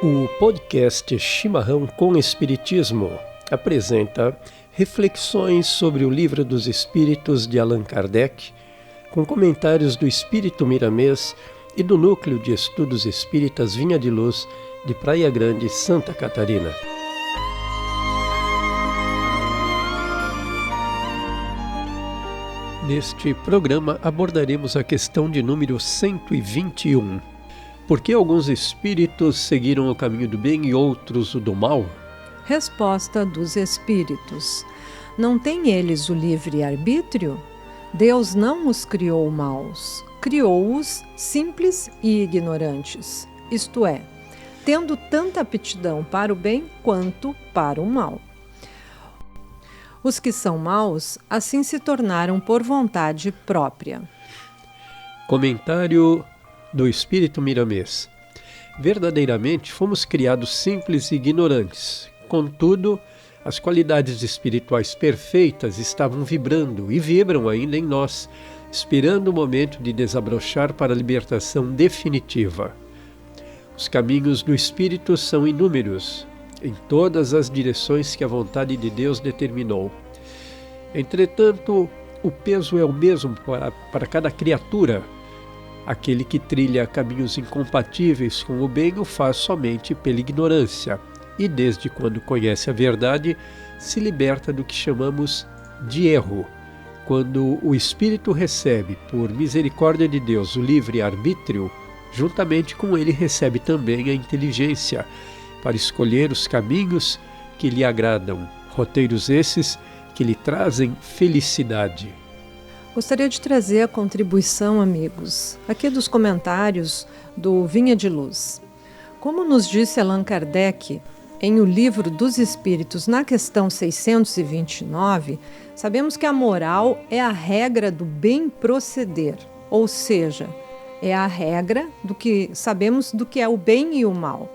O podcast Chimarrão com Espiritismo apresenta reflexões sobre o Livro dos Espíritos de Allan Kardec, com comentários do Espírito Miramês e do Núcleo de Estudos Espíritas Vinha de Luz, de Praia Grande, Santa Catarina. Neste programa abordaremos a questão de número 121. Por que alguns espíritos seguiram o caminho do bem e outros o do mal? Resposta dos espíritos. Não têm eles o livre-arbítrio? Deus não os criou maus, criou-os simples e ignorantes, isto é, tendo tanta aptidão para o bem quanto para o mal. Os que são maus, assim se tornaram por vontade própria. Comentário do Espírito Miramês. Verdadeiramente fomos criados simples e ignorantes. Contudo, as qualidades espirituais perfeitas estavam vibrando e vibram ainda em nós, esperando o momento de desabrochar para a libertação definitiva. Os caminhos do Espírito são inúmeros, em todas as direções que a vontade de Deus determinou. Entretanto, o peso é o mesmo para cada criatura. Aquele que trilha caminhos incompatíveis com o bem o faz somente pela ignorância, e desde quando conhece a verdade, se liberta do que chamamos de erro. Quando o Espírito recebe, por misericórdia de Deus, o livre-arbítrio, juntamente com ele recebe também a inteligência, para escolher os caminhos que lhe agradam, roteiros esses que lhe trazem felicidade. Gostaria de trazer a contribuição, amigos, aqui dos comentários do Vinha de Luz. Como nos disse Allan Kardec, em O Livro dos Espíritos, na questão 629, sabemos que a moral é a regra do bem proceder, ou seja, é a regra do que sabemos do que é o bem e o mal.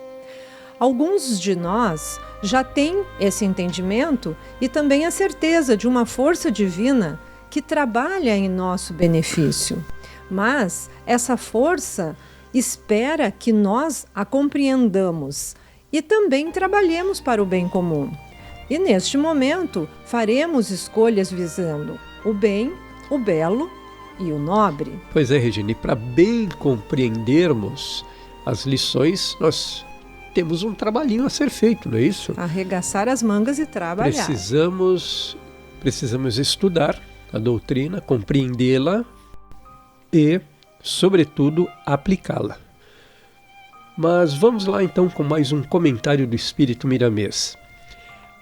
Alguns de nós já têm esse entendimento e também a certeza de uma força divina que trabalha em nosso benefício. Mas essa força espera que nós a compreendamos e também trabalhemos para o bem comum. E neste momento faremos escolhas visando o bem, o belo e o nobre. Pois é, Regina, e para bem compreendermos as lições, nós temos um trabalhinho a ser feito, não é isso? Arregaçar as mangas e trabalhar. Precisamos estudar a doutrina, compreendê-la e, sobretudo, aplicá-la. Mas vamos lá então com mais um comentário do Espírito Miramês.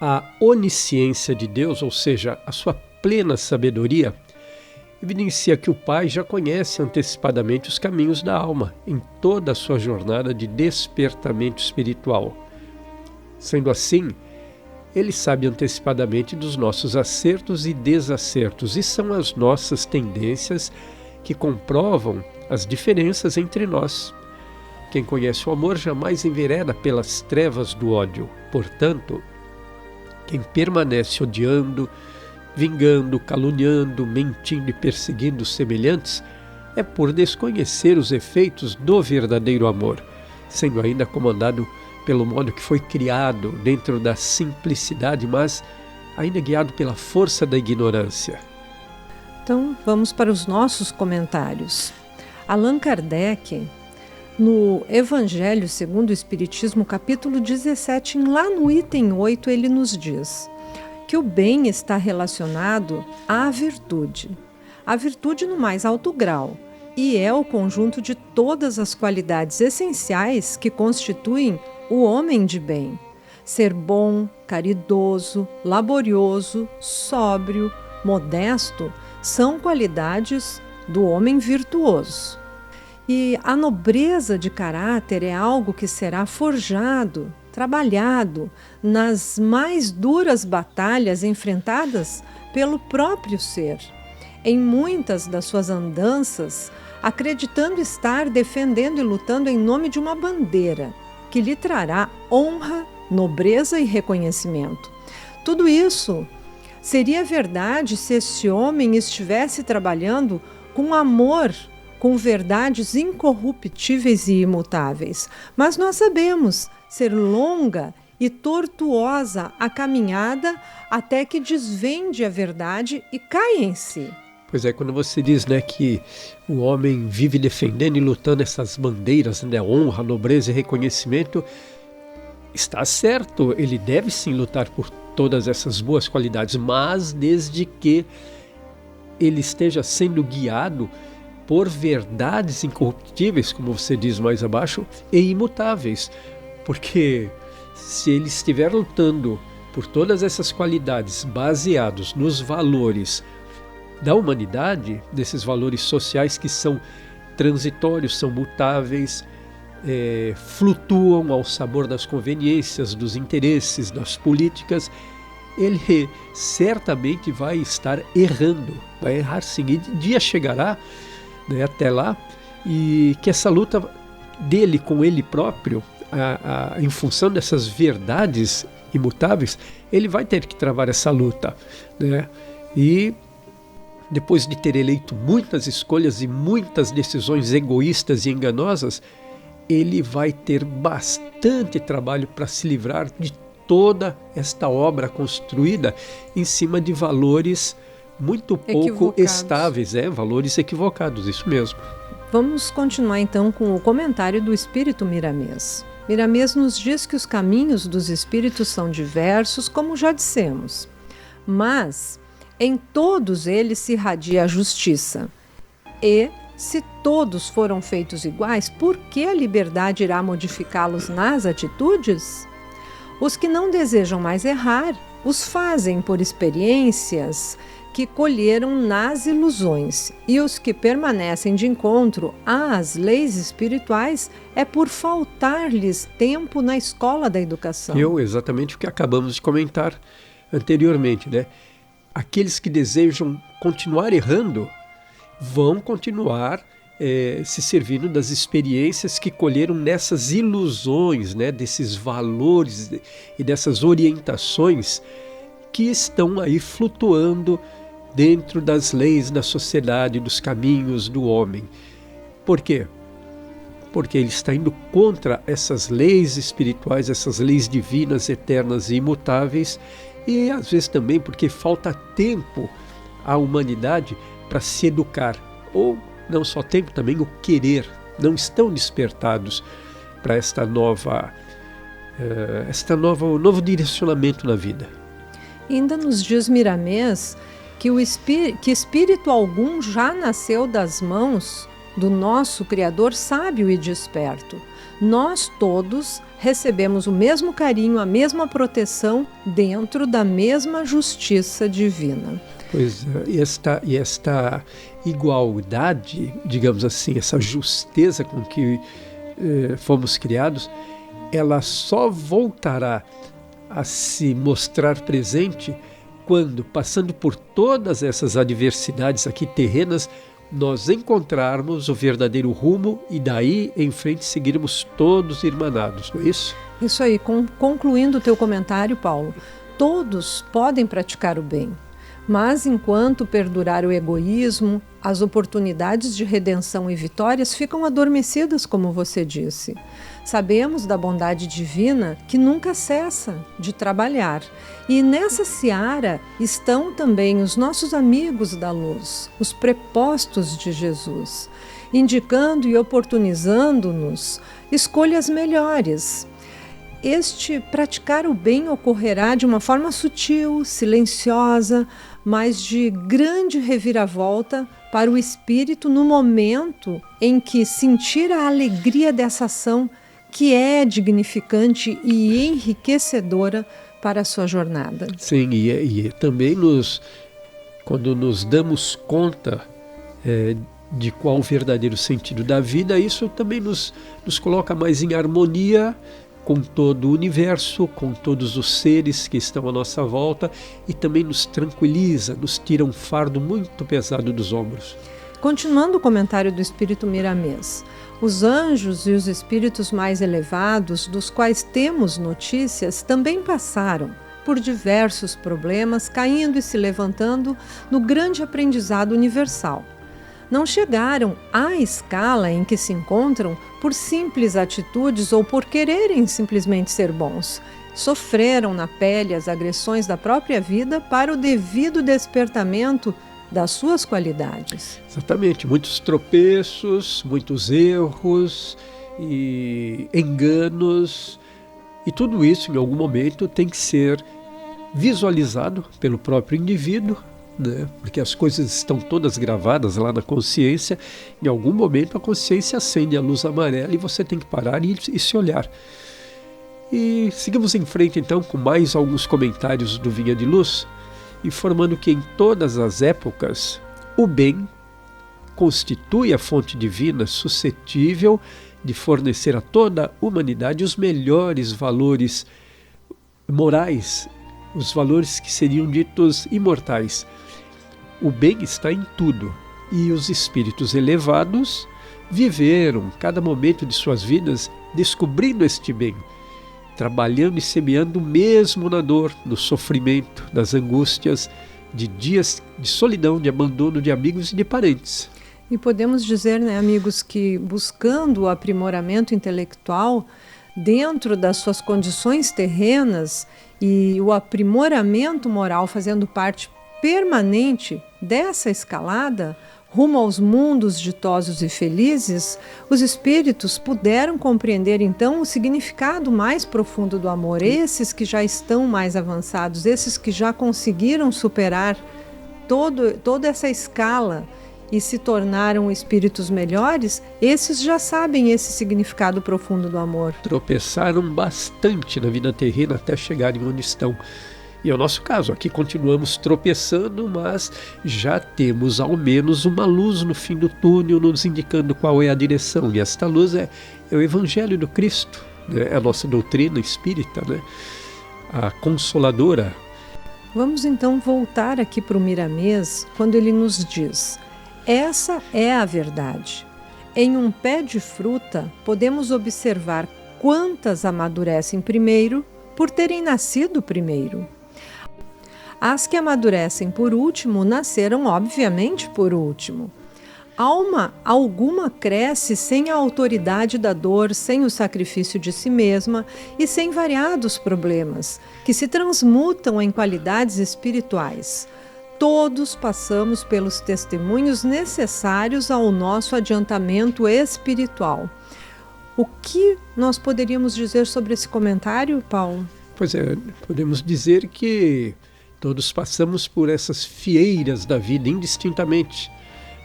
A onisciência de Deus, ou seja, a sua plena sabedoria, evidencia que o Pai já conhece antecipadamente os caminhos da alma em toda a sua jornada de despertamento espiritual. Sendo assim, Ele sabe antecipadamente dos nossos acertos e desacertos, e são as nossas tendências que comprovam as diferenças entre nós. Quem conhece o amor jamais envereda pelas trevas do ódio. Portanto, quem permanece odiando, vingando, caluniando, mentindo e perseguindo os semelhantes, é por desconhecer os efeitos do verdadeiro amor, sendo ainda comandado pelo modo que foi criado dentro da simplicidade, mas ainda guiado pela força da ignorância. Então, vamos para os nossos comentários. Allan Kardec, no Evangelho segundo o Espiritismo, capítulo 17, lá no item 8, ele nos diz que o bem está relacionado à virtude. A virtude no mais alto grau, e é o conjunto de todas as qualidades essenciais que constituem o homem de bem. Ser bom, caridoso, laborioso, sóbrio, modesto, são qualidades do homem virtuoso. E a nobreza de caráter é algo que será forjado, trabalhado nas mais duras batalhas enfrentadas pelo próprio ser. Em muitas das suas andanças, acreditando estar defendendo e lutando em nome de uma bandeira, que lhe trará honra, nobreza e reconhecimento. Tudo isso seria verdade se esse homem estivesse trabalhando com amor, com verdades incorruptíveis e imutáveis. Mas nós sabemos, ser longa e tortuosa a caminhada até que desvende a verdade e caia em si. Pois é, quando você diz, né, que o homem vive defendendo e lutando essas bandeiras, né, honra, nobreza e reconhecimento, está certo, ele deve sim lutar por todas essas boas qualidades, mas desde que ele esteja sendo guiado por verdades incorruptíveis, como você diz mais abaixo, e imutáveis. Porque se ele estiver lutando por todas essas qualidades baseados nos valores da humanidade, desses valores sociais que são transitórios, são mutáveis, flutuam ao sabor das conveniências, dos interesses, das políticas, ele certamente vai estar errando, vai errar sim. E dia chegará, né, até lá, e que essa luta dele com ele próprio, em função dessas verdades imutáveis, ele vai ter que travar essa luta, né? E depois de ter eleito muitas escolhas e muitas decisões egoístas e enganosas, ele vai ter bastante trabalho para se livrar de toda esta obra construída em cima de valores muito pouco estáveis, valores equivocados, isso mesmo. Vamos continuar então com o comentário do Espírito Miramês. Miramês nos diz que os caminhos dos espíritos são diversos, como já dissemos, mas em todos eles se irradia a justiça. E, se todos foram feitos iguais, por que a liberdade irá modificá-los nas atitudes? Os que não desejam mais errar, os fazem por experiências que colheram nas ilusões, e os que permanecem de encontro às leis espirituais é por faltar-lhes tempo na escola da educação. Exatamente o que acabamos de comentar anteriormente, né? Aqueles que desejam continuar errando vão continuar se servindo das experiências que colheram nessas ilusões, né? Desses valores e dessas orientações que estão aí flutuando dentro das leis da sociedade, dos caminhos do homem. Por quê? Porque ele está indo contra essas leis espirituais, essas leis divinas, eternas e imutáveis, e às vezes também porque falta tempo à humanidade para se educar, ou não só tempo, também o querer, não estão despertados para o novo direcionamento na vida. Ainda nos diz Miramês que espírito algum já nasceu das mãos do nosso Criador sábio e desperto. Nós todos recebemos o mesmo carinho, a mesma proteção dentro da mesma justiça divina. Pois é, e esta igualdade, digamos assim, essa justeza com que fomos criados, ela só voltará a se mostrar presente quando, passando por todas essas adversidades aqui terrenas, nós encontrarmos o verdadeiro rumo e daí em frente seguirmos todos irmanados, não é isso? Isso aí, concluindo o teu comentário, Paulo, todos podem praticar o bem, mas enquanto perdurar o egoísmo, as oportunidades de redenção e vitórias ficam adormecidas, como você disse. Sabemos da bondade divina que nunca cessa de trabalhar. E nessa seara estão também os nossos amigos da luz, os prepostos de Jesus, indicando e oportunizando-nos escolhas melhores. Este praticar o bem ocorrerá de uma forma sutil, silenciosa, mas de grande reviravolta para o espírito no momento em que sentir a alegria dessa ação, que é dignificante e enriquecedora para a sua jornada. Sim, e também quando nos damos conta de qual o verdadeiro sentido da vida, isso também nos coloca mais em harmonia com todo o universo, com todos os seres que estão à nossa volta, e também nos tranquiliza, nos tira um fardo muito pesado dos ombros. Continuando o comentário do Espírito Miramês, os anjos e os espíritos mais elevados, dos quais temos notícias, também passaram por diversos problemas, caindo e se levantando no grande aprendizado universal. não chegaram à escala em que se encontram por simples atitudes ou por quererem simplesmente ser bons. Sofreram na pele as agressões da própria vida para o devido despertamento das suas qualidades. Exatamente, muitos tropeços, muitos erros e enganos, e tudo isso em algum momento tem que ser visualizado pelo próprio indivíduo, né? Porque as coisas estão todas gravadas lá na consciência. Em algum momento a consciência acende a luz amarela e você tem que parar e se olhar. E seguimos em frente então com mais alguns comentários do Vinha de Luz, informando que em todas as épocas o bem constitui a fonte divina suscetível de fornecer a toda a humanidade os melhores valores morais, os valores que seriam ditos imortais. O bem está em tudo, e os espíritos elevados viveram cada momento de suas vidas descobrindo este bem, trabalhando e semeando mesmo na dor, no sofrimento, nas angústias de dias de solidão, de abandono de amigos e de parentes. E podemos dizer, né, amigos, que buscando o aprimoramento intelectual dentro das suas condições terrenas e o aprimoramento moral fazendo parte permanente dessa escalada rumo aos mundos ditosos e felizes, os espíritos puderam compreender então o significado mais profundo do amor. Esses que já estão mais avançados, esses que já conseguiram superar toda essa escala e se tornaram espíritos melhores, esses já sabem esse significado profundo do amor. Tropeçaram bastante na vida terrena até chegarem onde estão. E é o nosso caso, aqui continuamos tropeçando, mas já temos ao menos uma luz no fim do túnel nos indicando qual é a direção. E esta luz é o Evangelho do Cristo, né? É a nossa doutrina espírita, né? A Consoladora. Vamos então voltar aqui para o Miramês, quando ele nos diz: essa é a verdade. Em um pé de fruta, podemos observar quantas amadurecem primeiro por terem nascido primeiro. As que amadurecem por último nasceram, obviamente, por último. Alma alguma cresce sem a autoridade da dor, sem o sacrifício de si mesma e sem variados problemas, que se transmutam em qualidades espirituais. Todos passamos pelos testemunhos necessários ao nosso adiantamento espiritual. O que nós poderíamos dizer sobre esse comentário, Paulo? Pois é, podemos dizer que todos passamos por essas fieiras da vida indistintamente,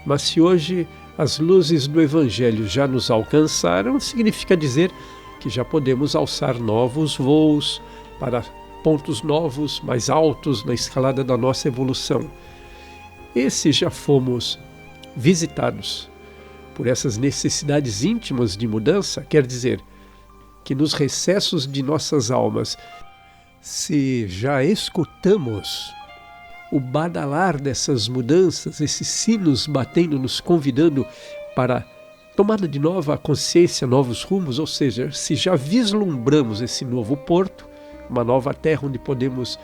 mas se hoje as luzes do Evangelho já nos alcançaram, significa dizer que já podemos alçar novos voos para pontos novos, mais altos na escalada da nossa evolução. E se já fomos visitados por essas necessidades íntimas de mudança, quer dizer que nos recessos de nossas almas, se já escutamos o badalar dessas mudanças, esses sinos batendo, nos convidando para tomada de nova consciência, novos rumos, ou seja, se já vislumbramos esse novo porto, uma nova terra onde podemos,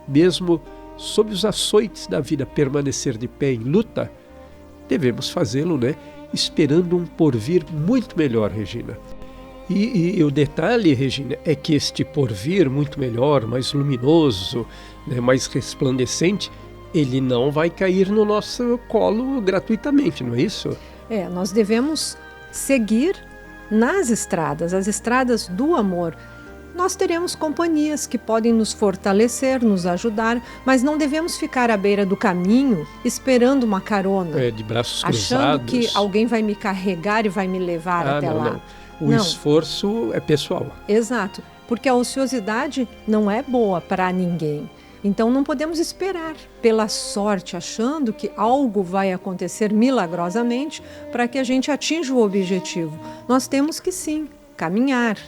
mesmo sob os açoites da vida, permanecer de pé em luta, devemos fazê-lo, né? Esperando um porvir muito melhor, Regina. E o detalhe, Regina, é que este porvir muito melhor, mais luminoso, né, mais resplandecente, ele não vai cair no nosso colo gratuitamente, não é isso? Nós devemos seguir nas estradas, as estradas do amor. Nós teremos companhias que podem nos fortalecer, nos ajudar, mas não devemos ficar à beira do caminho esperando uma carona. De braços achando cruzados. que alguém vai me carregar e vai me levar até lá. Não. O esforço é pessoal. Exato, porque a ociosidade não é boa para ninguém. Então não podemos esperar pela sorte, achando que algo vai acontecer milagrosamente para que a gente atinja o objetivo. Nós temos que sim, caminhar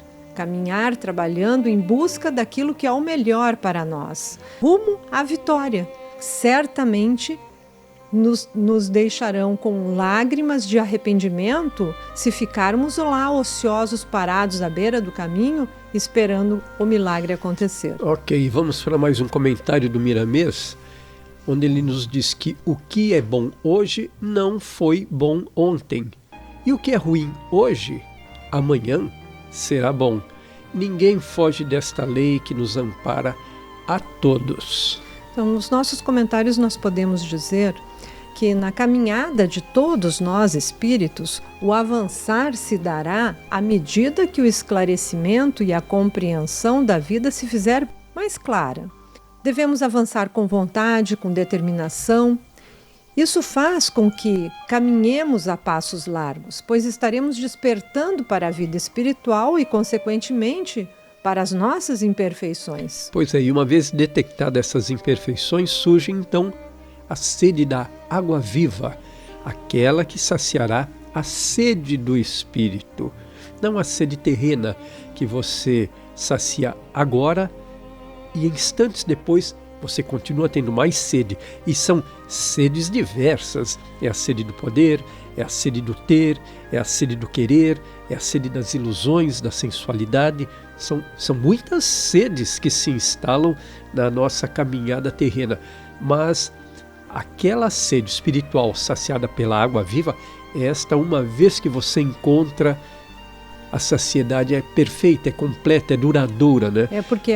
trabalhando em busca daquilo que é o melhor para nós. Rumo à vitória. Certamente nos deixarão com lágrimas de arrependimento se ficarmos lá ociosos, parados à beira do caminho, esperando o milagre acontecer. Ok, vamos para mais um comentário do Miramês. onde ele nos diz que o que é bom hoje não foi bom ontem. E o que é ruim hoje, amanhã será bom. Ninguém foge desta lei que nos ampara a todos. Então, nos nossos comentários nós podemos dizer que na caminhada de todos nós espíritos, o avançar se dará à medida que o esclarecimento e a compreensão da vida se fizer mais clara. Devemos avançar com vontade, com determinação. Isso faz com que caminhemos a passos largos, pois estaremos despertando para a vida espiritual e, consequentemente, para as nossas imperfeições. Pois é, e uma vez detectadas essas imperfeições, surge então a sede da água viva, aquela que saciará a sede do espírito, não a sede terrena que você sacia agora e instantes depois você continua tendo mais sede. E são sedes diversas. É a sede do poder, é a sede do ter, é a sede do querer, é a sede das ilusões, da sensualidade. São muitas sedes que se instalam na nossa caminhada terrena. Mas aquela sede espiritual saciada pela água viva, esta, uma vez que você encontra, a saciedade é perfeita, é completa, é duradoura, né? É porque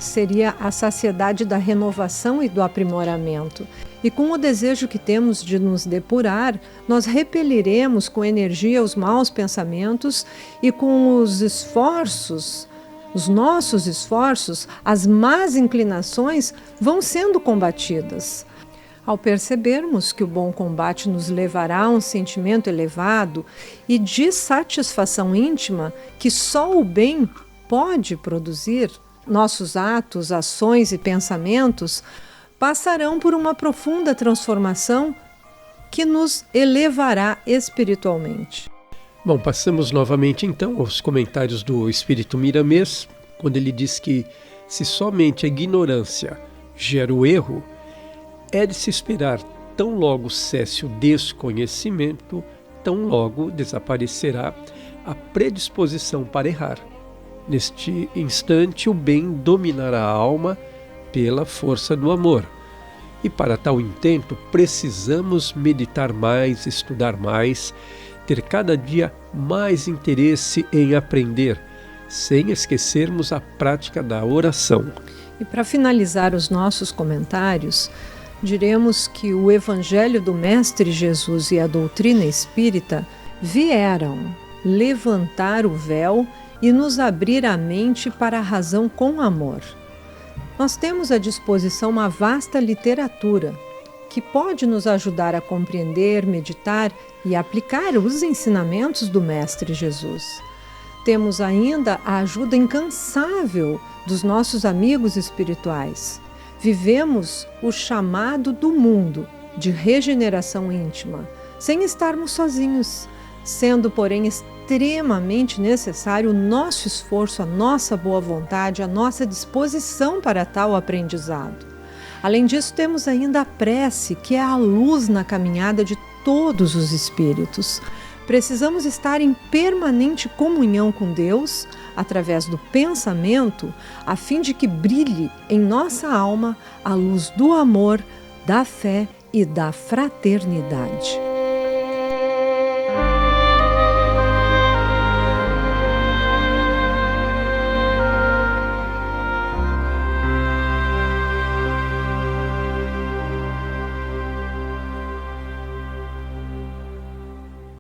seria a saciedade da renovação e do aprimoramento. E com o desejo que temos de nos depurar, nós repeliremos com energia os maus pensamentos e com os esforços, os nossos esforços, as más inclinações vão sendo combatidas. Ao percebermos que o bom combate nos levará a um sentimento elevado e de satisfação íntima que só o bem pode produzir, nossos atos, ações e pensamentos passarão por uma profunda transformação que nos elevará espiritualmente. Bom, passamos novamente então aos comentários do Espírito Miramês, quando ele diz que se somente a ignorância gera o erro, é de se esperar tão logo cesse o desconhecimento, tão logo desaparecerá a predisposição para errar. Neste instante, o bem dominará a alma pela força do amor. E para tal intento, precisamos meditar mais, estudar mais, ter cada dia mais interesse em aprender, sem esquecermos a prática da oração. E para finalizar os nossos comentários, diremos que o Evangelho do Mestre Jesus e a doutrina espírita vieram levantar o véu e nos abrir a mente para a razão com amor. Nós temos à disposição uma vasta literatura que pode nos ajudar a compreender, meditar e aplicar os ensinamentos do Mestre Jesus. Temos ainda a ajuda incansável dos nossos amigos espirituais. Vivemos o chamado do mundo de regeneração íntima, sem estarmos sozinhos, sendo, porém, extremamente necessário o nosso esforço, a nossa boa vontade, a nossa disposição para tal aprendizado. Além disso, temos ainda a prece, que é a luz na caminhada de todos os espíritos. Precisamos estar em permanente comunhão com Deus, através do pensamento, a fim de que brilhe em nossa alma a luz do amor, da fé e da fraternidade.